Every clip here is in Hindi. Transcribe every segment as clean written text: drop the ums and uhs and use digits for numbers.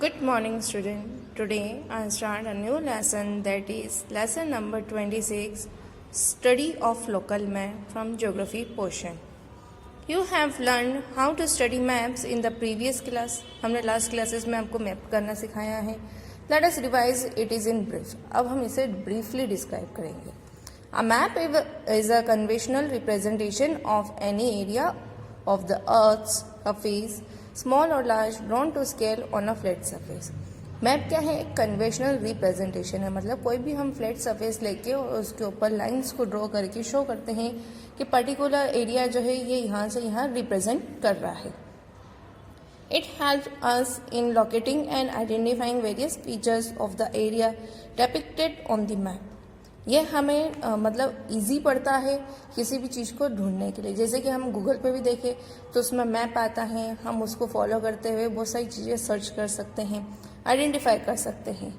Good morning, student. Today I start a new lesson, that is lesson number 26, Study of Local Map from Geography portion. You have learned how to study maps in the previous class. हमने last classes में आपको मैप करना सिखाया है. Let us revise it is in brief. अब हम इसे briefly describe करेंगे. A map is a conventional representation of any area of the Earth's surface, small or large, drawn to scale on a flat surface. Map क्या है? एक कन्वेंशनल रिप्रेजेंटेशन है, मतलब कोई भी हम फ्लैट सरफेस लेके और उसके ऊपर लाइंस को ड्रॉ करके शो करते हैं कि पर्टिकुलर एरिया जो है ये यहाँ से यहाँ रिप्रेजेंट कर रहा है. It help us in locating and identifying various features of the area depicted on the map. ये हमें मतलब इजी पड़ता है किसी भी चीज़ को ढूंढने के लिए. जैसे कि हम गूगल पे भी देखें तो उसमें मैप आता है, हम उसको फॉलो करते हुए बहुत सारी चीज़ें सर्च कर सकते हैं, आइडेंटिफाई कर सकते हैं.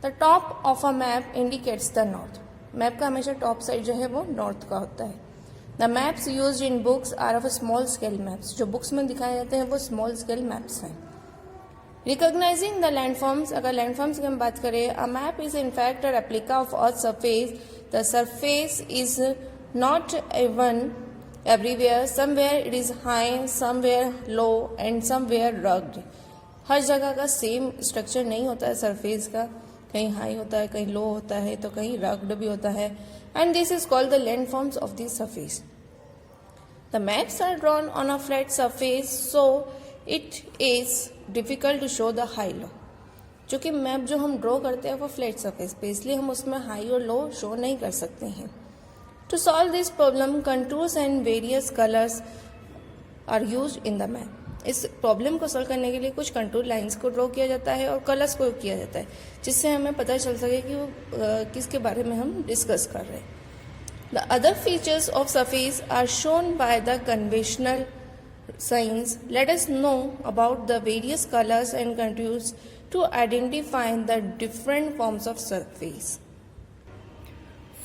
The top of a map indicates the north. Map का हमेशा टॉप साइड जो है वो नॉर्थ का होता है. The maps use in books are of small scale maps. जो बुक्स में दिखाए जाते हैं वो स्मॉल स्केल मैप्स हैं. Recognizing the landforms, अगर landforms की हम बात करें, a map is in fact a replica of Earth's surface. The surface is not even everywhere. Somewhere it is high, somewhere low, and somewhere rugged. हर जगह का सेम स्ट्रक्चर नहीं होता है सरफेस का. कहीं हाई होता है, कहीं लो होता है, तो कहीं रग्ड भी होता है. And this is called the landforms of the surface. The maps are drawn on a flat surface, so it is difficult to show the high low. क्योंकि मैप जो हम ड्रॉ करते हैं वो फ्लैट सरफेस पे, इसलिए हम उसमें हाई और लो शो नहीं कर सकते हैं. To solve this problem contours and various colours are used in the map. इस प्रॉब्लम को सॉल्व करने के लिए कुछ कंटूर लाइंस को ड्रॉ किया जाता है और कलर्स को किया जाता है, जिससे हमें पता चल सके कि वो किसके बारे में हम डिस्कस कर रहे हैं. The other features of surface are shown by the conventional signs. Let us know about the various colors and contours to identify the different forms of surface.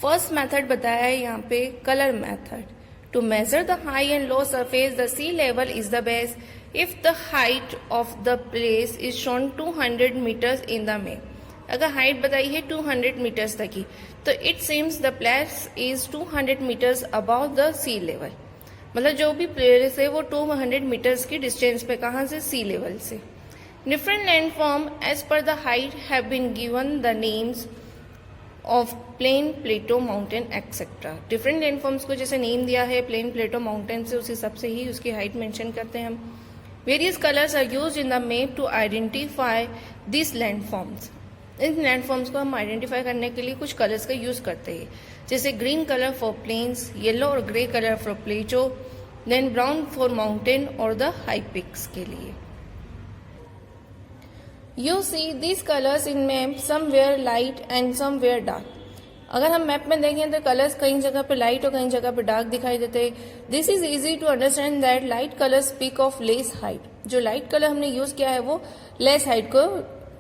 First method बताया है यहाँ पे color method. To measure the high and low surface, the sea level is the best if the height of the place is shown 200 meters in the map. अगर हाइट बताई है 200 मीटर्स तक की, तो it seems the place is 200 metres about the sea level. मतलब जो भी प्लेस है वो 200 मीटर्स की डिस्टेंस पे, कहाँ से? सी लेवल से. Different landform as per the height have been given the names of plain, plateau, mountain etcetera. Different landforms को जैसे नेम दिया है प्लेन, प्लेटो, माउंटेन से, उस हिसाब से ही उसकी हाइट मेंशन करते हैं हम. Various colours are used in the map to identify this landforms. इन लैंडफॉर्म्स को हम आइडेंटिफाई करने के लिए कुछ कलर्स का यूज करते हैं, जैसे green colour for plains, yellow और grey colour for plateau, then brown for mountain और द हाई पिक्स के लिए. You see this colours in map, somewhere light and somewhere dark. अगर हम मैप में देखें तो कलर्स कई जगह पे लाइट और कई जगह पे डार्क दिखाई देते हैं. This is easy to understand that light colour speak of less height. जो लाइट कलर हमने यूज किया है वो लेस हाइट को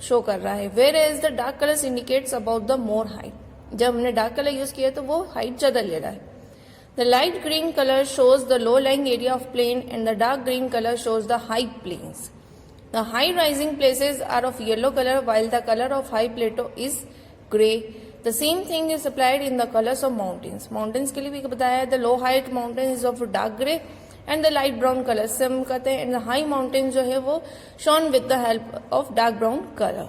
शो कर रहा है, where as the dark colours indicates about the more height. जब हमने डार्क कलर यूज किया तो वो हाइट ज्यादा ले रहा है. The light green colour shows the low lying area of plain and the dark green colour shows the high plains. The high rising places are of yellow colour while the colour of high plateau is grey. The same thing is applied in the colours of mountains. Mountains के लिए भी बताया है, the low height mountain is of dark grey and the light brown colour से हम कहते हैं. एंड द हाई माउंटेन जो है वो shown with the help of dark brown colour.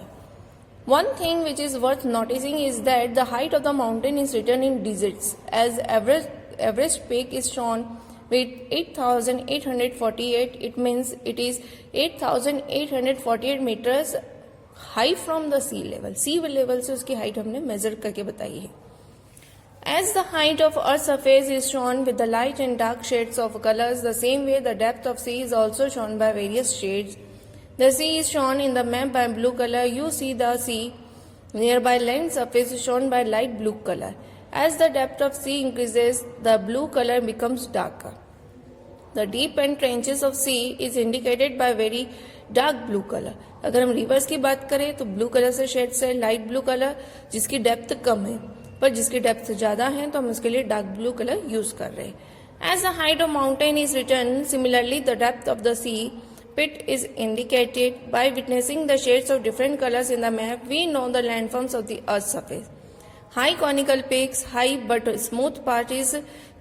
One thing which is worth noticing is that the height of the mountain is written in digits, as Everest peak is shown with 8,848. It means it is 8,848 meters high from the sea level. Sea level से उसकी height हमने measure करके बताई है. As the height of Earth's surface is shown with the light and dark shades of colors, the same way the depth of sea is also shown by various shades. The sea is shown in the map by blue color. You see the sea nearby land surface is shown by light blue color. As the depth of sea increases, the blue color becomes darker. The deep end trenches of sea is indicated by very dark blue color. अगर हम रिवर्स की बात करें तो ब्लू कलर से शेड से लाइट ब्लू कलर, जिसकी डेप्थ कम है, पर जिसकी डेप्थ ज्यादा है तो हम उसके लिए डार्क ब्लू कलर यूज कर रहे हैं. As the height of mountain is written, similarly the depth of the sea pit is indicated. By witnessing the shades of different colors in the map, we know the landforms of the Earth's surface. High conical peaks, high but smooth part is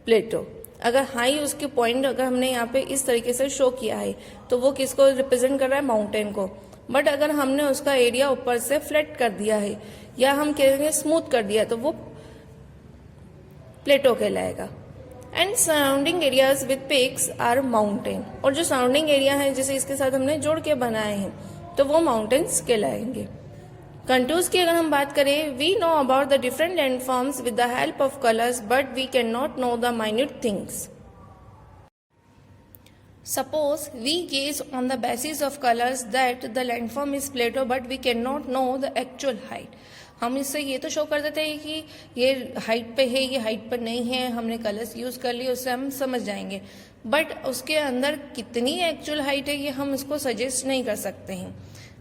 plateau. अगर हाई उसके पॉइंट अगर हमने यहाँ पे इस तरीके से शो किया है तो वो किसको रिप्रेजेंट कर रहा है, माउंटेन को. बट अगर हमने उसका एरिया ऊपर से फ्लैट कर दिया है या हम कहेंगे स्मूथ कर दिया तो वो प्लेटो कहलाएगा. And surrounding areas with peaks are mountain. और जो सराउंडिंग एरिया है जिसे इसके साथ हमने जोड़ के बनाए हैं तो वो माउंटेन्स कहलाएंगे. कंटूर्स की अगर हम बात करें, we know about the different landforms with the help of colours but we can not know the minute things. Suppose we gaze on the basis of colors that the landform is plateau but we cannot know the actual height. हम इससे ये तो शो कर देते हैं कि ये हाइट पे है, ये हाइट पर नहीं है, हमने कलर्स यूज कर लिए, उससे हम समझ जाएंगे. बट उसके अंदर कितनी एक्चुअल हाइट है ये हम इसको सजेस्ट नहीं कर सकते हैं.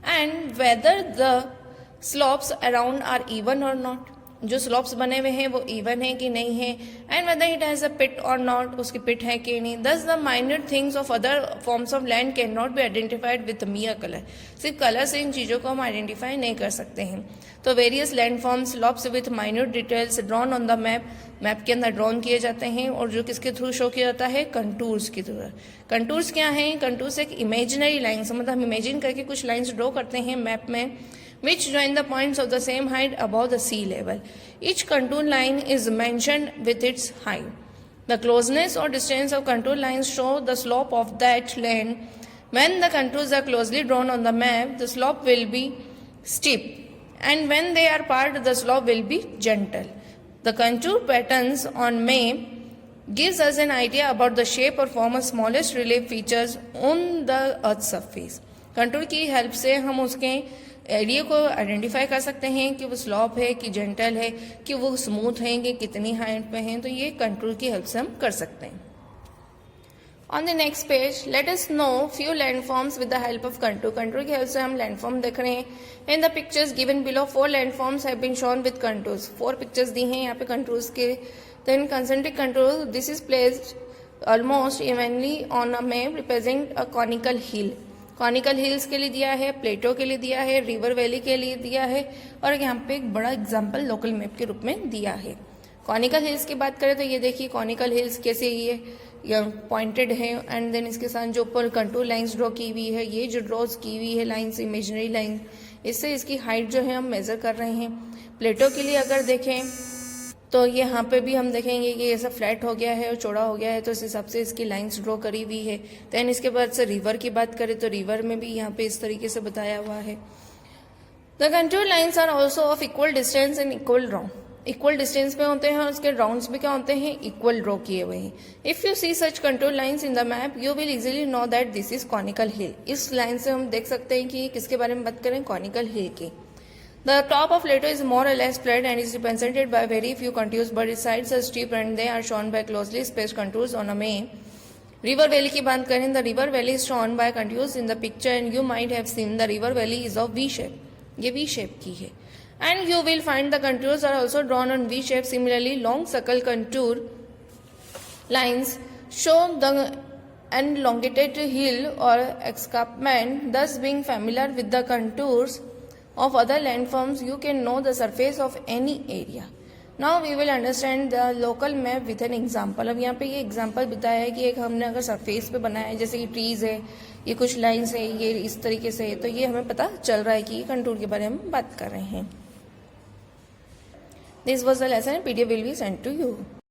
And whether the slopes around are even or not, जो स्लोप्स बने हुए हैं वो इवन है कि नहीं है. And whether it has a pit or not, उसकी पिट है कि नहीं. Thus the minute things of other forms of land can not be identified with mere colour. सिर्फ कलर से इन चीजों को हम आइडेंटिफाई नहीं कर सकते हैं. तो various land forms slopes with minute details drawn on the map, map के अंदर ड्रॉन किए जाते हैं. और जो किसके थ्रू शो किया जाता है, कंटूर्स के थ्रू. कंटूर्स क्या है, कंटूर्स एक इमेजिनरी लाइन्स, मतलब हम इमेजिन करके कुछ लाइन्स ड्रॉ करते हैं मैप में, which join the points of the same height above the sea level. Each contour line is mentioned with its height. The closeness or distance of contour lines show the slope of that land. When the contours are closely drawn on the map, the slope will be steep, and when they are apart, the slope will be gentle. The contour patterns on map gives us an idea about the shape or form of smallest relief features on the Earth's surface. Contour की हेल्प से हम उसके एरिया को आइडेंटिफाई कर सकते हैं कि वो स्लॉप है कि जेंटल है कि वो स्मूथ है कि कितनी हाइट पे है. तो ये कंटूर की हेल्प से हम कर सकते हैं. On the next page let us know few landforms with the help of contour. Contour की हेल्प से हम लैंडफॉर्म देख रहे हैं. In the pictures given below 4 landforms have been shown with contours. 4 pictures दी हैं यहाँ पे कंटूर्स के. Then concentric contour, this is placed almost evenly on a map represent a conical hill. Conical hills के लिए दिया है, प्लेटो के लिए दिया है, रिवर वैली के लिए दिया है, और यहाँ पे एक बड़ा एग्जाम्पल लोकल मैप के रूप में दिया है. कॉनिकल हिल्स की बात करें तो ये देखिए कॉनिकल हिल्स कैसे ये पॉइंटेड है. एंड देन इसके साथ जो ऊपर कंटूर लाइंस ड्रॉ की हुई है, ये जो ड्रॉज की हुई है लाइंस, इमेजिनरी लाइन, इससे इसकी हाइट जो है हम मेजर कर रहे हैं. प्लेटो के लिए अगर देखें तो ये यहाँ पे भी हम देखेंगे कि ऐसा फ्लैट हो गया है और चौड़ा हो गया है, तो इस हिसाब से इसकी लाइंस ड्रॉ करी हुई है. देन इसके बाद से रिवर की बात करें तो रिवर में भी यहाँ पे इस तरीके से बताया हुआ है. The contour lines are also of equal distance and equal round. Equal distance पे होते हैं और उसके राउंड्स भी क्या होते हैं, इक्वल ड्रॉ किए हुए हैं. If you see such contour lines in the map you will easily know that this is conical hill. इस लाइन से हम देख सकते हैं कि किसके बारे में बात करें, कॉनिकल हिल की. The top of Plateau is more or less flat and is represented by very few contours, but its sides are steep and they are shown by closely spaced contours on a map. River Valley की बात करें, the river valley is shown by contours in the picture and you might have seen the river valley is of V shape. ये V shape की है. And you will find the contours are also drawn on V shape. Similarly, long circle contour lines show the elongated hill or escarpment. Thus, being familiar with the contours of other landforms, you can know the surface of any area. Now we will understand the local map with an example. अब यहाँ पे ये एग्जाम्पल बताया है कि एक हमने अगर सरफेस पे बनाया है, जैसे ये ट्रीज है, ये कुछ लाइंस है, ये इस तरीके से है, तो ये हमें पता चल रहा है कि ये कंटूर के बारे में बात कर रहे हैं. This was the lesson. PDF will be sent to you.